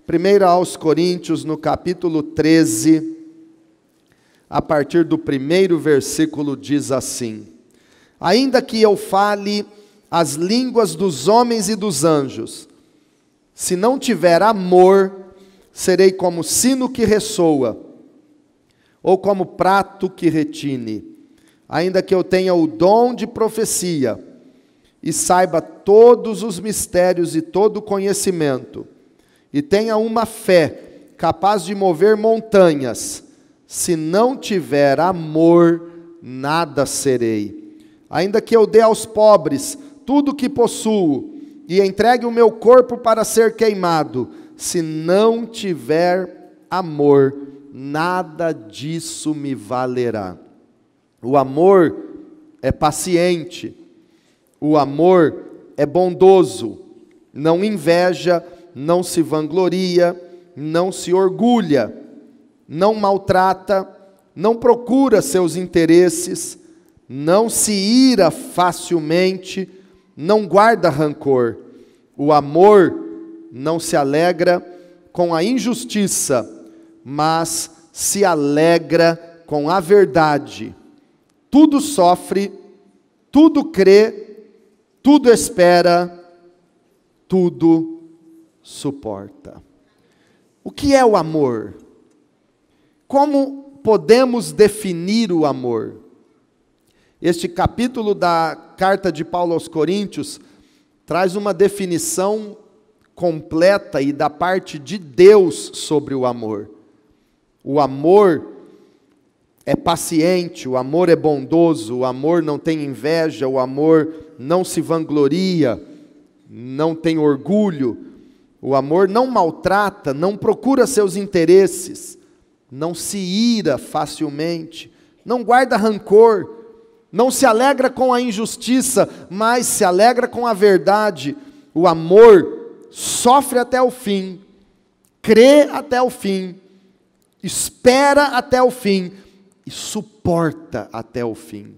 1 aos Coríntios, no capítulo 13, a partir do primeiro versículo, diz assim: ainda que eu fale as línguas dos homens e dos anjos, se não tiver amor, serei como sino que ressoa, ou como prato que retine. Ainda que eu tenha o dom de profecia, e saiba todos os mistérios e todo o conhecimento, e tenha uma fé capaz de mover montanhas, se não tiver amor, nada serei. Ainda que eu dê aos pobres tudo o que possuo, e entregue o meu corpo para ser queimado, se não tiver amor, nada disso me valerá. O amor é paciente, o amor é bondoso, não inveja, não se vangloria, não se orgulha, não maltrata, não procura seus interesses, não se ira facilmente, não guarda rancor. O amor não se alegra com a injustiça, mas se alegra com a verdade. Tudo sofre, tudo crê, tudo espera, tudo suporta. O que é o amor? Como podemos definir o amor? Este capítulo da carta de Paulo aos Coríntios traz uma definição completa e da parte de Deus sobre o amor. O amor é paciente, o amor é bondoso, o amor não tem inveja, o amor não se vangloria, não tem orgulho, o amor não maltrata, não procura seus interesses, não se ira facilmente, não guarda rancor, não se alegra com a injustiça, mas se alegra com a verdade. O amor sofre até o fim, crê até o fim, espera até o fim e suporta até o fim.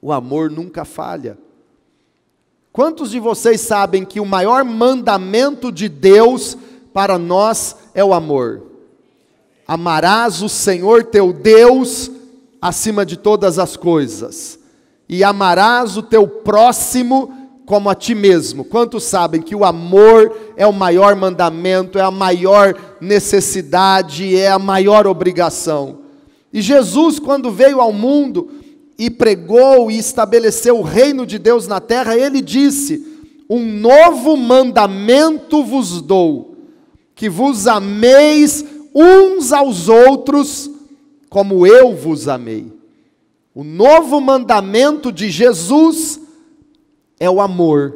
O amor nunca falha. Quantos de vocês sabem que o maior mandamento de Deus para nós é o amor? Amarás o Senhor teu Deus acima de todas as coisas, e amarás o teu próximo como a ti mesmo. Quantos sabem que o amor é o maior mandamento, é a maior necessidade, é a maior obrigação? E Jesus, quando veio ao mundo e pregou e estabeleceu o reino de Deus na terra, ele disse: um novo mandamento vos dou, que vos ameis uns aos outros, como eu vos amei. O novo mandamento de Jesus é o amor,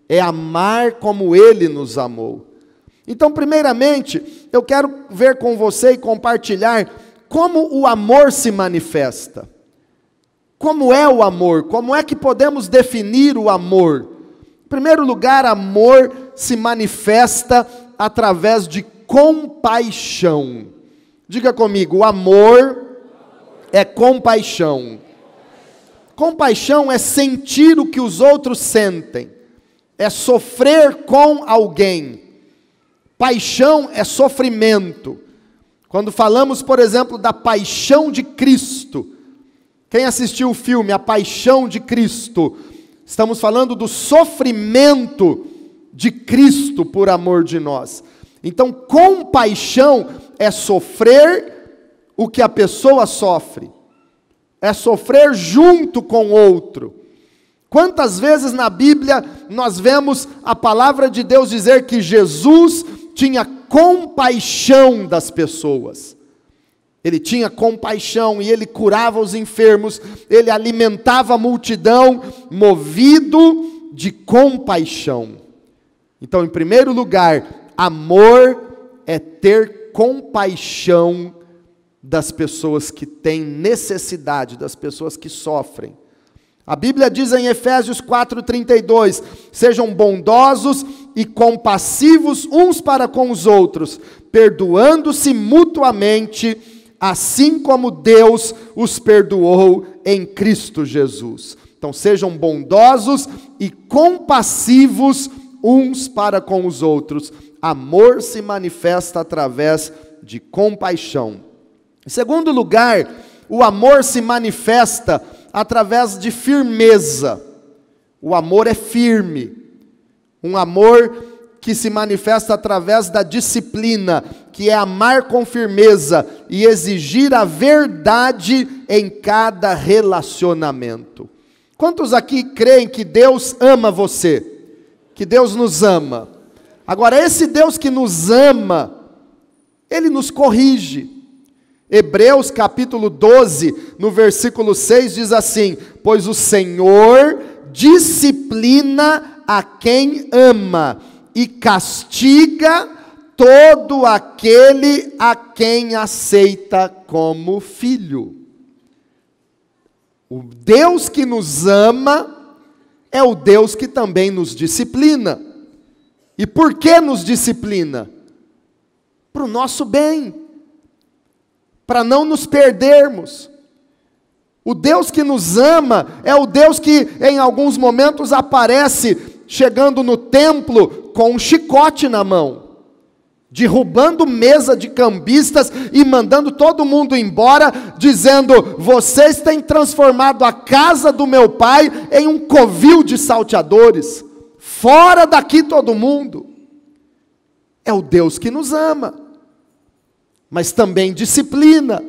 é amar como Ele nos amou. Então, primeiramente, eu quero ver com você e compartilhar como o amor se manifesta. Como é o amor? Como é que podemos definir o amor? Em primeiro lugar, amor se manifesta através de compaixão. Diga comigo, o amor é compaixão. Compaixão é sentir o que os outros sentem, é sofrer com alguém. Paixão é sofrimento. Quando falamos, por exemplo, da paixão de Cristo, quem assistiu o filme A Paixão de Cristo, estamos falando do sofrimento de Cristo por amor de nós. Então, compaixão é sofrer o que a pessoa sofre, é sofrer junto com outro. Quantas vezes na Bíblia nós vemos a palavra de Deus dizer que Jesus tinha compaixão das pessoas? Ele tinha compaixão e ele curava os enfermos, ele alimentava a multidão, movido de compaixão. Então, em primeiro lugar, amor é ter compaixão das pessoas que têm necessidade, das pessoas que sofrem. A Bíblia diz em Efésios 4:32, sejam bondosos e compassivos uns para com os outros, perdoando-se mutuamente, assim como Deus os perdoou em Cristo Jesus. Então sejam bondosos e compassivos uns para com os outros. amor se manifesta através de compaixão. Em segundo lugar, o amor se manifesta através de firmeza. O amor é firme. Um amor que se manifesta através da disciplina, que é amar com firmeza e exigir a verdade em cada relacionamento. Quantos aqui creem que Deus ama você? Que Deus nos ama? Agora, esse Deus que nos ama, Ele nos corrige. Hebreus capítulo 12, no versículo 6 diz assim: pois o Senhor disciplina a quem ama e castiga todo aquele a quem aceita como filho. O Deus que nos ama é o Deus que também nos disciplina. E por que nos disciplina? Para o nosso bem, para não nos perdermos. O Deus que nos ama é o Deus que em alguns momentos aparece chegando no templo com um chicote na mão, derrubando mesa de cambistas e mandando todo mundo embora, dizendo: vocês têm transformado a casa do meu pai em um covil de salteadores, fora daqui todo mundo. É o Deus que nos ama, mas também disciplina.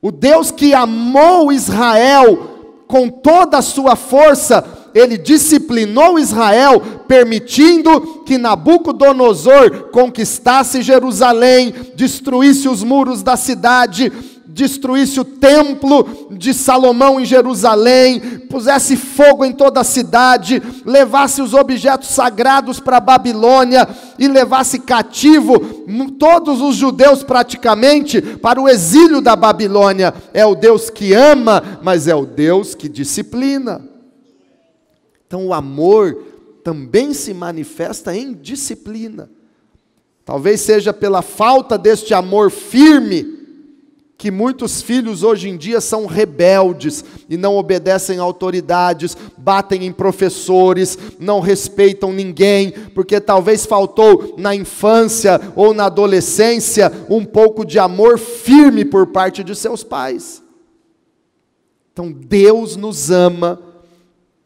O Deus que amou Israel com toda a sua força, Ele disciplinou Israel, permitindo que Nabucodonosor conquistasse Jerusalém, destruísse os muros da cidade, destruísse o templo de Salomão em Jerusalém, pusesse fogo em toda a cidade, levasse os objetos sagrados para a Babilônia e levasse cativo todos os judeus praticamente para o exílio da Babilônia. É o Deus que ama, mas é o Deus que disciplina. Então o amor também se manifesta em disciplina. Talvez seja pela falta deste amor firme que muitos filhos hoje em dia são rebeldes e não obedecem a autoridades, batem em professores, não respeitam ninguém, porque talvez faltou na infância ou na adolescência um pouco de amor firme por parte de seus pais. Então Deus nos ama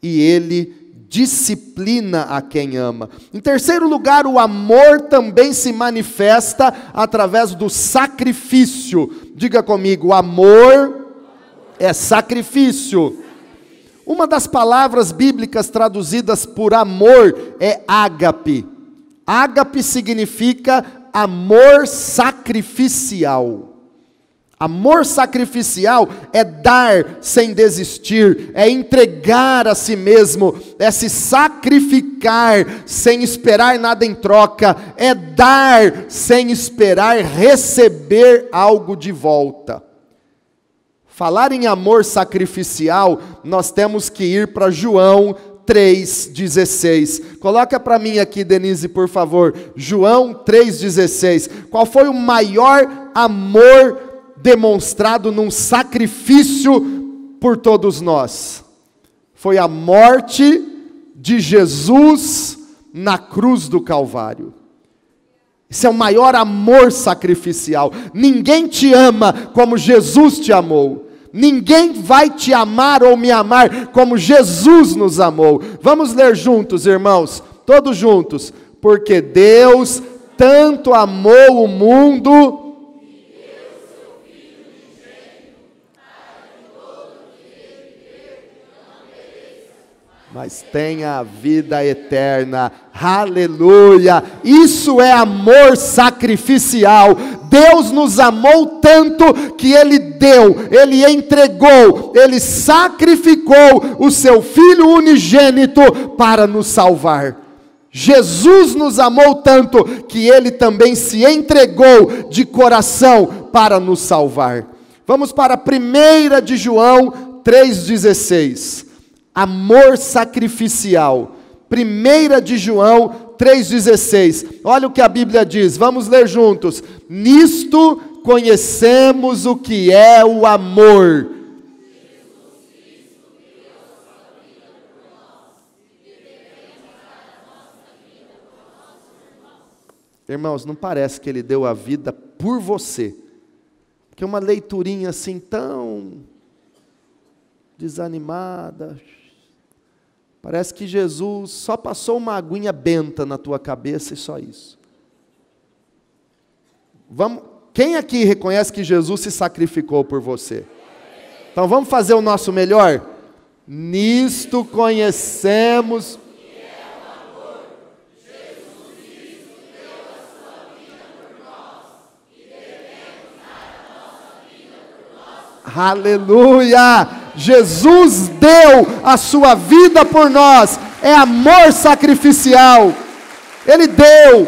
e Ele disciplina a quem ama. Em terceiro lugar, o amor também se manifesta através do sacrifício. Diga comigo: o amor é sacrifício. Uma das palavras bíblicas traduzidas por amor é ágape. Ágape significa amor sacrificial. Amor sacrificial é dar sem desistir, é entregar a si mesmo, é se sacrificar sem esperar nada em troca, é dar sem esperar receber algo de volta. Falar em amor sacrificial, nós temos que ir para João 3,16. Coloca para mim aqui, Denise, por favor. João 3,16. Qual foi o maior amor demonstrado num sacrifício por todos nós? Foi a morte de Jesus na cruz do Calvário. Esse é o maior amor sacrificial. Ninguém te ama como Jesus te amou. Ninguém vai te amar ou me amar como Jesus nos amou. Vamos ler juntos, irmãos, todos juntos. Porque Deus tanto amou o mundo, mas tenha a vida eterna. Aleluia! Isso é amor sacrificial. Deus nos amou tanto que Ele deu, Ele entregou, Ele sacrificou o seu Filho unigênito para nos salvar. Jesus nos amou tanto que Ele também se entregou de coração para nos salvar. Vamos para 1 de João 3,16. Amor sacrificial. 1 de João 3,16. Olha o que a Bíblia diz, vamos ler juntos. Nisto conhecemos o que é o amor. Irmãos, não parece que Ele deu a vida por você, porque uma leiturinha assim tão desanimada, parece que Jesus só passou uma aguinha benta na tua cabeça e só isso. Quem aqui reconhece que Jesus se sacrificou por você? Então vamos fazer o nosso melhor? Nisto conhecemos aleluia! Jesus deu a sua vida por nós, é amor sacrificial, Ele deu,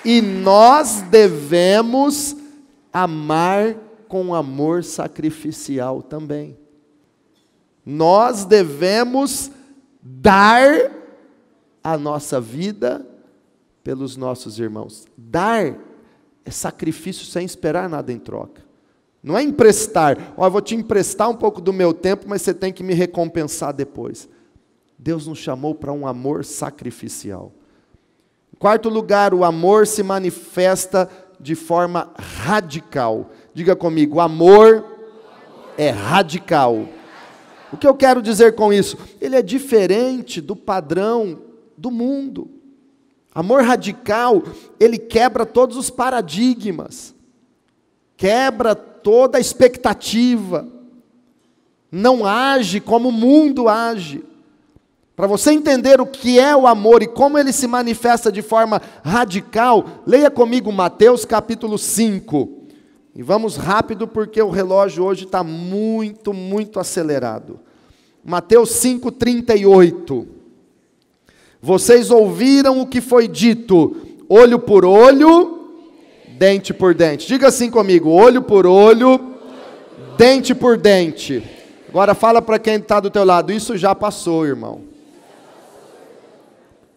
e nós devemos amar com amor sacrificial também, nós devemos dar a nossa vida pelos nossos irmãos, dar é sacrifício sem esperar nada em troca. Não é emprestar. Eu vou te emprestar um pouco do meu tempo, mas você tem que me recompensar depois. Deus nos chamou para um amor sacrificial. Em quarto lugar, o amor se manifesta de forma radical. Diga comigo, o amor é radical. O que eu quero dizer com isso? Ele é diferente do padrão do mundo. Amor radical, ele quebra todos os paradigmas, quebra toda a expectativa, não age como o mundo age. Para você entender o que é o amor e como ele se manifesta de forma radical, leia comigo Mateus capítulo 5, e vamos rápido porque o relógio hoje está muito acelerado. Mateus 5:38. Vocês ouviram o que foi dito, olho por olho, dente por dente. Diga assim comigo, olho por olho, dente por dente. Agora fala para quem está do teu lado, isso já passou, irmão.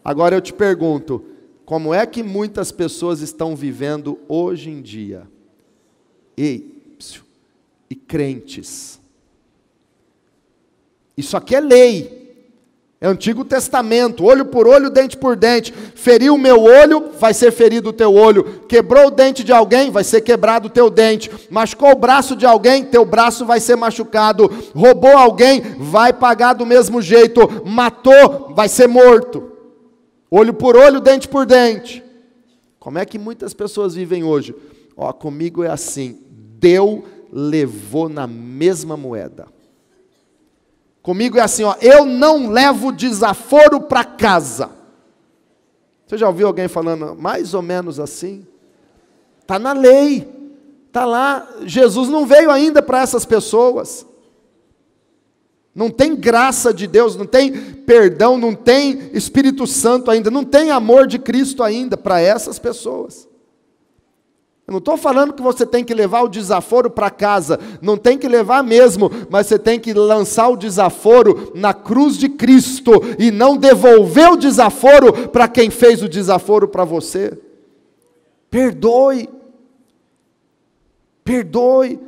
Agora eu te pergunto, como é que muitas pessoas estão vivendo hoje em dia? E crentes. Isso aqui é lei. É Antigo Testamento, olho por olho, dente por dente. Feriu o meu olho, vai ser ferido o teu olho. Quebrou o dente de alguém, vai ser quebrado o teu dente. Machucou o braço de alguém, teu braço vai ser machucado. Roubou alguém, vai pagar do mesmo jeito. Matou, vai ser morto. Olho por olho, dente por dente. Como é que muitas pessoas vivem hoje? Comigo é assim, deu, levou na mesma moeda. Comigo é assim, eu não levo desaforo para casa. Você já ouviu alguém falando mais ou menos assim? Está na lei, está lá. Jesus não veio ainda para essas pessoas. Não tem graça de Deus, não tem perdão, não tem Espírito Santo ainda, não tem amor de Cristo ainda para essas pessoas. Eu não estou falando que você tem que levar o desaforo para casa, não tem que levar mesmo, mas você tem que lançar o desaforo na cruz de Cristo e não devolver o desaforo para quem fez o desaforo para você. Perdoe. Perdoe.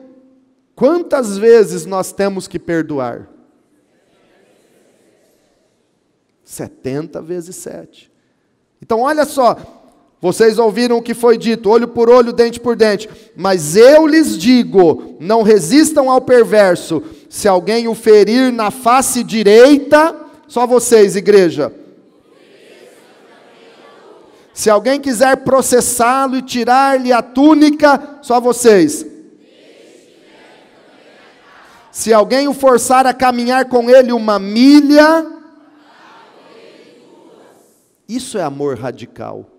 Quantas vezes nós temos que perdoar? 70 vezes 7. Então olha só. Vocês ouviram o que foi dito, olho por olho, dente por dente. Mas eu lhes digo, não resistam ao perverso. Se alguém o ferir na face direita, só vocês, igreja. Se alguém quiser processá-lo e tirar-lhe a túnica, só vocês. Se alguém o forçar a caminhar com ele 1 milha, isso é amor radical.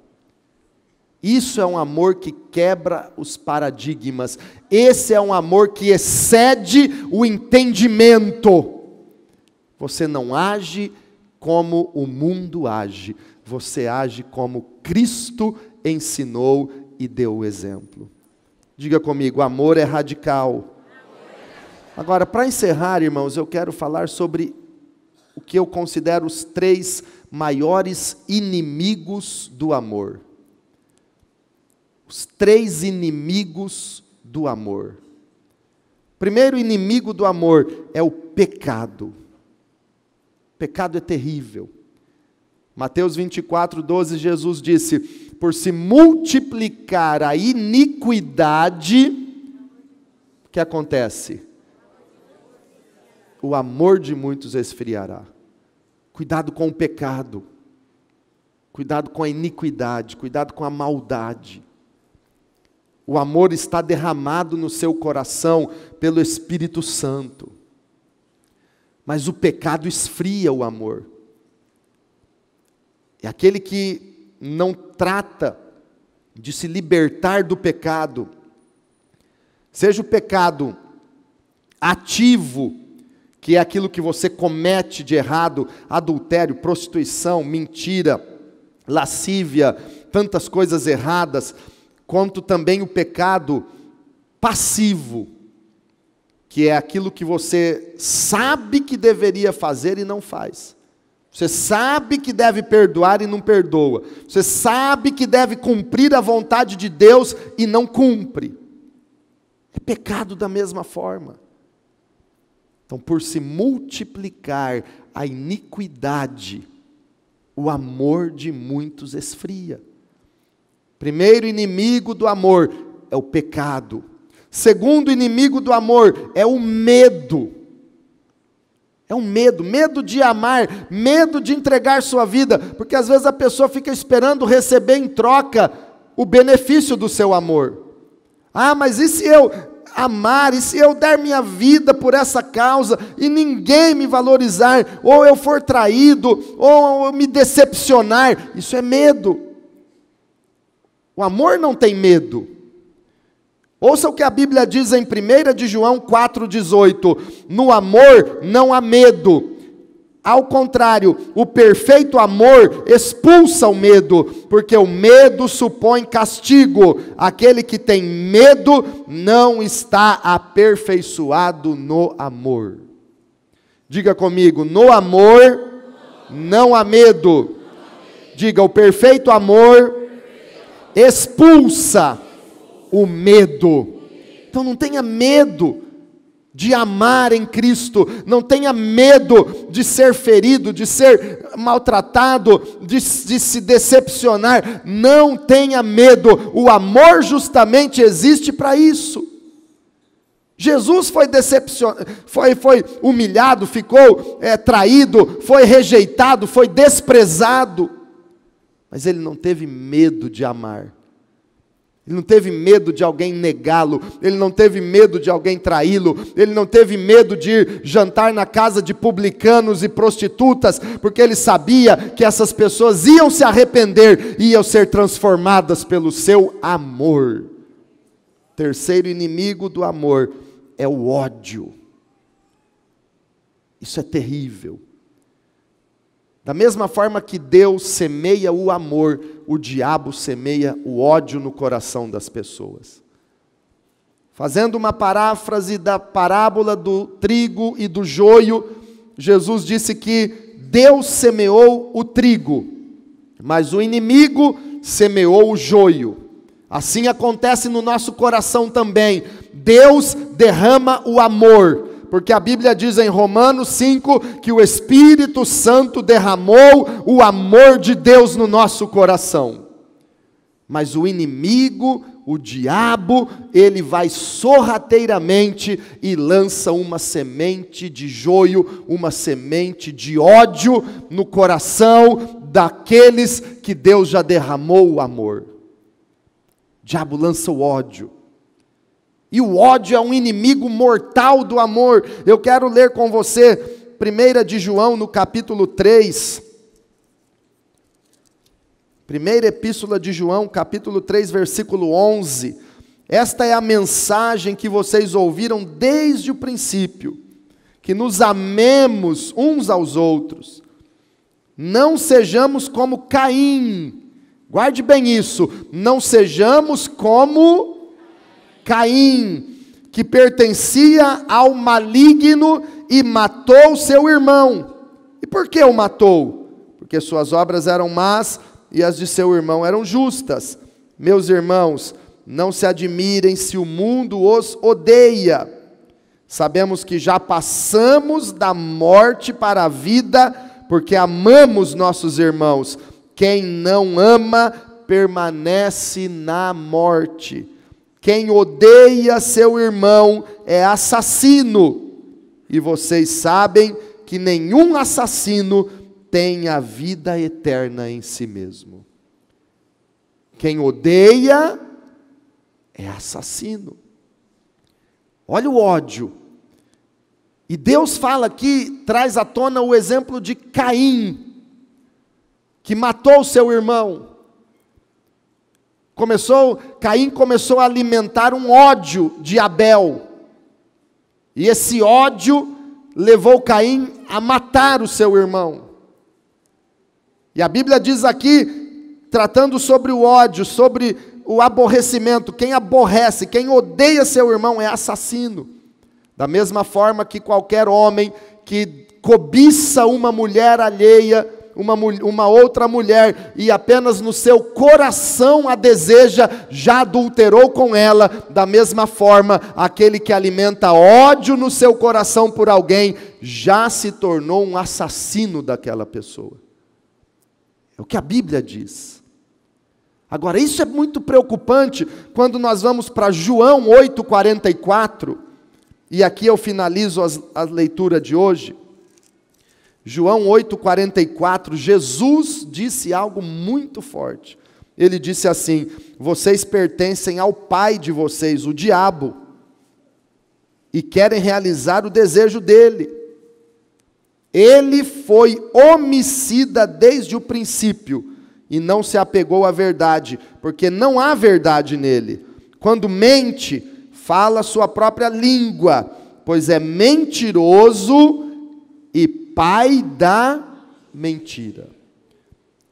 Isso é um amor que quebra os paradigmas. Esse é um amor que excede o entendimento. Você não age como o mundo age. Você age como Cristo ensinou e deu o exemplo. Diga comigo, amor é radical. Agora, para encerrar, irmãos, eu quero falar sobre o que eu considero os 3 maiores inimigos do amor. Os 3 inimigos do amor. O primeiro inimigo do amor é o pecado. O pecado é terrível. Mateus 24, 12, Jesus disse: por se multiplicar a iniquidade, o que acontece? O amor de muitos esfriará. Cuidado com o pecado, cuidado com a iniquidade, cuidado com a maldade. O amor está derramado no seu coração pelo Espírito Santo. Mas o pecado esfria o amor. É aquele que não trata de se libertar do pecado, seja o pecado ativo, que é aquilo que você comete de errado, adultério, prostituição, mentira, lascívia, tantas coisas erradas, quanto também o pecado passivo, que é aquilo que você sabe que deveria fazer e não faz. Você sabe que deve perdoar e não perdoa. Você sabe que deve cumprir a vontade de Deus e não cumpre. É pecado da mesma forma. Então, por se multiplicar a iniquidade, o amor de muitos esfria. Primeiro inimigo do amor é o pecado. Segundo inimigo do amor é o medo. É um medo de amar, medo de entregar sua vida, porque às vezes a pessoa fica esperando receber em troca o benefício do seu amor. Ah, mas e se eu amar, e se eu der minha vida por essa causa, e ninguém me valorizar, ou eu for traído, ou eu me decepcionar? Isso é medo. O amor não tem medo. Ouça o que a Bíblia diz em 1 de João 4,18. No amor não há medo. Ao contrário, o perfeito amor expulsa o medo, porque o medo supõe castigo. Aquele que tem medo não está aperfeiçoado no amor. Diga comigo, no amor não há medo. Diga, o perfeito amor expulsa o medo. Então não tenha medo de amar em Cristo, não tenha medo de ser ferido, de ser maltratado, de se decepcionar, não tenha medo, o amor justamente existe para isso. Jesus foi decepcionado, foi humilhado, ficou traído, foi rejeitado, foi desprezado, mas ele não teve medo de amar. Ele não teve medo de alguém negá-lo, ele não teve medo de alguém traí-lo, ele não teve medo de ir jantar na casa de publicanos e prostitutas, porque ele sabia que essas pessoas iam se arrepender, iam ser transformadas pelo seu amor. Terceiro inimigo do amor é o ódio. Isso é terrível. Da mesma forma que Deus semeia o amor, o diabo semeia o ódio no coração das pessoas. Fazendo uma paráfrase da parábola do trigo e do joio, Jesus disse que Deus semeou o trigo, mas o inimigo semeou o joio. Assim acontece no nosso coração também. Deus derrama o amor, porque a Bíblia diz em Romanos 5 que o Espírito Santo derramou o amor de Deus no nosso coração. Mas o inimigo, o diabo, ele vai sorrateiramente e lança uma semente de joio, uma semente de ódio no coração daqueles que Deus já derramou o amor. O diabo lança o ódio. E o ódio é um inimigo mortal do amor. Eu quero ler com você 1 de João no capítulo 3. Primeira epístola de João, capítulo 3, versículo 11. Esta é a mensagem que vocês ouviram desde o princípio. Que nos amemos uns aos outros. Não sejamos como Caim. Guarde bem isso. Não sejamos como Caim, que pertencia ao maligno e matou seu irmão. E por que o matou? Porque suas obras eram más e as de seu irmão eram justas. Meus irmãos, não se admirem se o mundo os odeia. Sabemos que já passamos da morte para a vida porque amamos nossos irmãos. Quem não ama, permanece na morte. Quem odeia seu irmão é assassino. E vocês sabem que nenhum assassino tem a vida eterna em si mesmo. Quem odeia é assassino. Olha o ódio. E Deus fala aqui, traz à tona o exemplo de Caim, que matou seu irmão. Caim começou a alimentar um ódio de Abel. E esse ódio levou Caim a matar o seu irmão. E a Bíblia diz aqui, tratando sobre o ódio, sobre o aborrecimento, quem aborrece, quem odeia seu irmão é assassino. Da mesma forma que qualquer homem que cobiça uma mulher alheia, uma outra mulher, e apenas no seu coração a deseja, já adulterou com ela. Da mesma forma, aquele que alimenta ódio no seu coração por alguém, já se tornou um assassino daquela pessoa. É o que a Bíblia diz. Agora, isso é muito preocupante quando nós vamos para João 8,44, e aqui eu finalizo a leitura de hoje. João 8,44, Jesus disse algo muito forte. Ele disse assim: vocês pertencem ao pai de vocês, o diabo, e querem realizar o desejo dele. Ele foi homicida desde o princípio, e não se apegou à verdade, porque não há verdade nele. Quando mente, fala sua própria língua, pois é mentiroso e pai da mentira.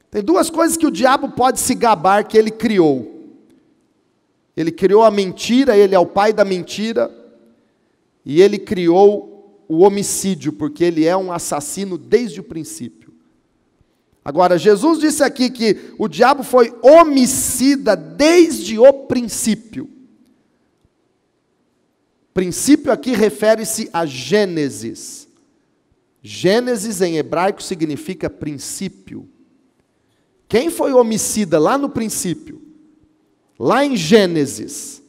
Tem duas coisas que o diabo pode se gabar que ele criou. Ele criou a mentira, ele é o pai da mentira, e ele criou o homicídio, porque ele é um assassino desde o princípio. Agora, Jesus disse aqui que o diabo foi homicida desde o princípio. Princípio aqui refere-se a Gênesis. Gênesis em hebraico significa princípio. Quem foi homicida lá no princípio? Lá em Gênesis.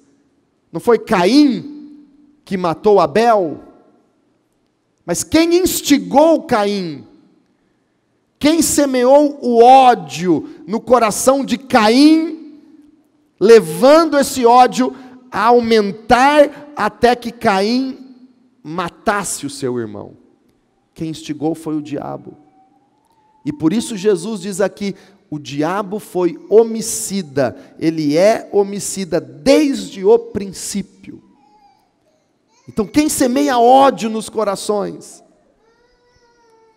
Não foi Caim que matou Abel? Mas quem instigou Caim? Quem semeou o ódio no coração de Caim, levando esse ódio a aumentar até que Caim matasse o seu irmão? Quem instigou foi o diabo. E por isso Jesus diz aqui, o diabo foi homicida, ele é homicida desde o princípio. Então quem semeia ódio nos corações,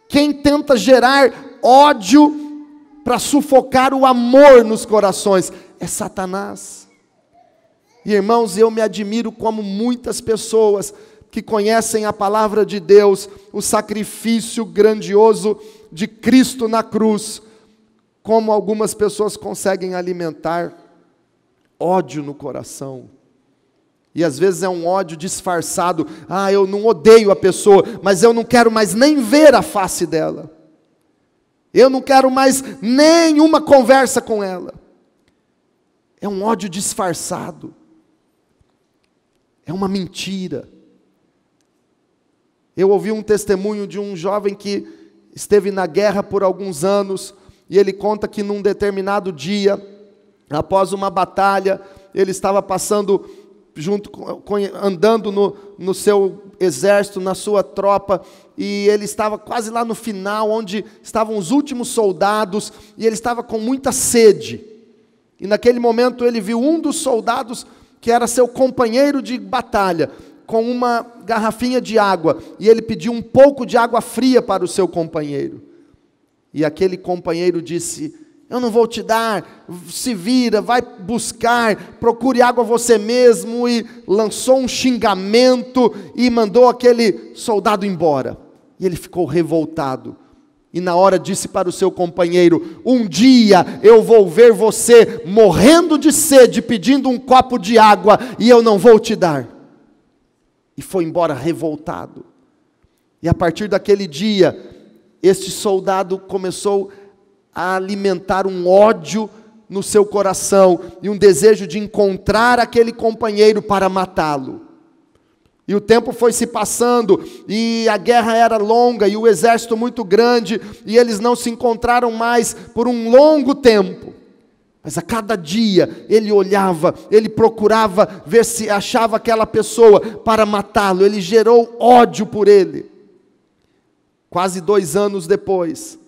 quem tenta gerar ódio para sufocar o amor nos corações, é Satanás. E irmãos, eu me admiro como muitas pessoas que conhecem a palavra de Deus, o sacrifício grandioso de Cristo na cruz, como algumas pessoas conseguem alimentar ódio no coração. E às vezes é um ódio disfarçado. Eu não odeio a pessoa, mas eu não quero mais nem ver a face dela. Eu não quero mais nenhuma conversa com ela. É um ódio disfarçado. É uma mentira. Eu ouvi um testemunho de um jovem que esteve na guerra por alguns anos, e ele conta que num determinado dia, após uma batalha, ele estava passando andando no seu exército, na sua tropa, e ele estava quase lá no final, onde estavam os últimos soldados, e ele estava com muita sede. E naquele momento ele viu um dos soldados, que era seu companheiro de batalha, com uma garrafinha de água, e ele pediu um pouco de água fria para o seu companheiro. E aquele companheiro disse: eu não vou te dar, se vira, vai buscar, procure água você mesmo, e lançou um xingamento, e mandou aquele soldado embora. E ele ficou revoltado, e na hora disse para o seu companheiro: um dia eu vou ver você morrendo de sede, pedindo um copo de água, e eu não vou te dar. E foi embora revoltado. E a partir daquele dia, este soldado começou a alimentar um ódio no seu coração e um desejo de encontrar aquele companheiro para matá-lo. E o tempo foi se passando, e a guerra era longa, e o exército muito grande, e eles não se encontraram mais por um longo tempo. Mas a cada dia ele olhava, ele procurava ver se achava aquela pessoa para matá-lo. Ele gerou ódio por ele. Quase 2 anos depois,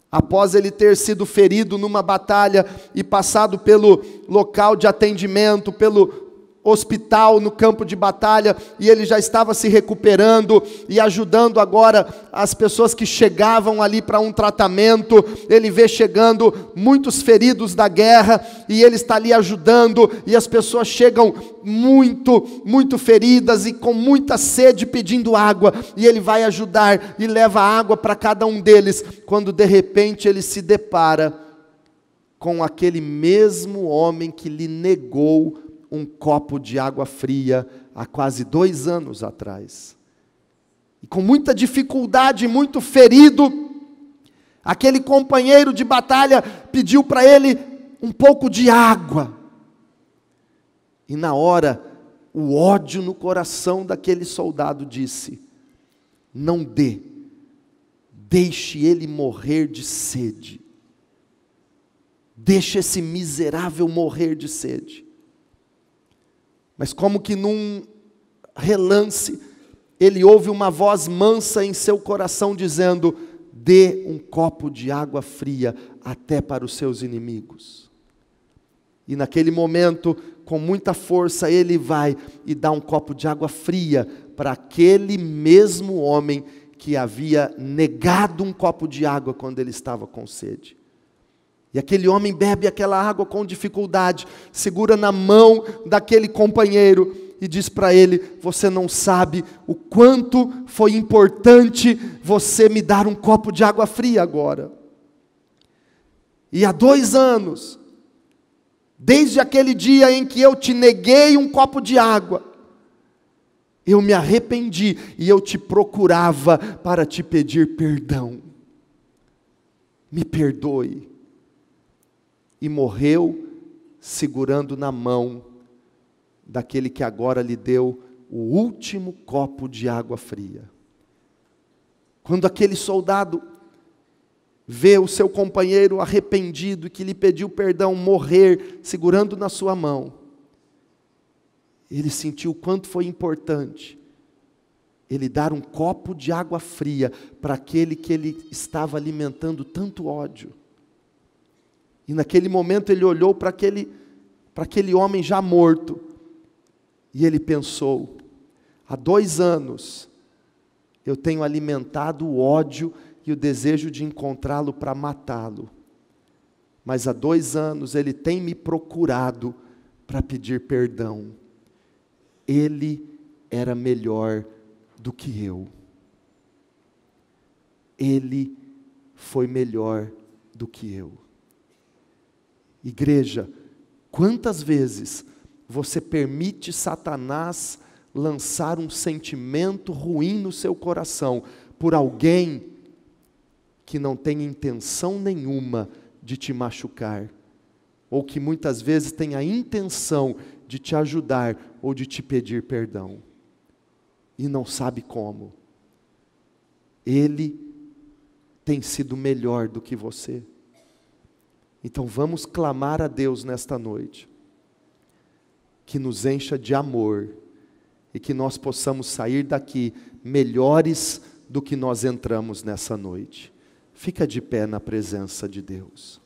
após ele ter sido ferido numa batalha e passado pelo local de atendimento, pelo hospital no campo de batalha, e ele já estava se recuperando e ajudando agora as pessoas que chegavam ali para um tratamento. Ele vê chegando muitos feridos da guerra, e ele está ali ajudando, e as pessoas chegam muito feridas e com muita sede pedindo água, e ele vai ajudar e leva água para cada um deles, quando de repente ele se depara com aquele mesmo homem que lhe negou um copo de água fria há quase 2 anos atrás. E com muita dificuldade, muito ferido, aquele companheiro de batalha pediu para ele um pouco de água. E na hora, o ódio no coração daquele soldado disse: não dê, deixe ele morrer de sede. Deixe esse miserável morrer de sede. Mas como que num relance, ele ouve uma voz mansa em seu coração dizendo: dê um copo de água fria até para os seus inimigos. E naquele momento, com muita força, ele vai e dá um copo de água fria para aquele mesmo homem que havia negado um copo de água quando ele estava com sede. E aquele homem bebe aquela água com dificuldade, segura na mão daquele companheiro e diz para ele: você não sabe o quanto foi importante você me dar um copo de água fria agora. E há 2 anos, desde aquele dia em que eu te neguei um copo de água, eu me arrependi e eu te procurava para te pedir perdão. Me perdoe. E morreu segurando na mão daquele que agora lhe deu o último copo de água fria. Quando aquele soldado vê o seu companheiro arrependido e que lhe pediu perdão morrer segurando na sua mão, ele sentiu o quanto foi importante ele dar um copo de água fria para aquele que ele estava alimentando tanto ódio. E naquele momento ele olhou para aquele homem já morto, e ele pensou: há 2 anos eu tenho alimentado o ódio e o desejo de encontrá-lo para matá-lo, mas há 2 anos ele tem me procurado para pedir perdão. Ele era melhor do que eu. Ele foi melhor do que eu. Igreja, quantas vezes você permite Satanás lançar um sentimento ruim no seu coração por alguém que não tem intenção nenhuma de te machucar, ou que muitas vezes tem a intenção de te ajudar ou de te pedir perdão, e não sabe como? Ele tem sido melhor do que você. Então vamos clamar a Deus nesta noite, que nos encha de amor, e que nós possamos sair daqui melhores do que nós entramos nessa noite. Fica de pé na presença de Deus.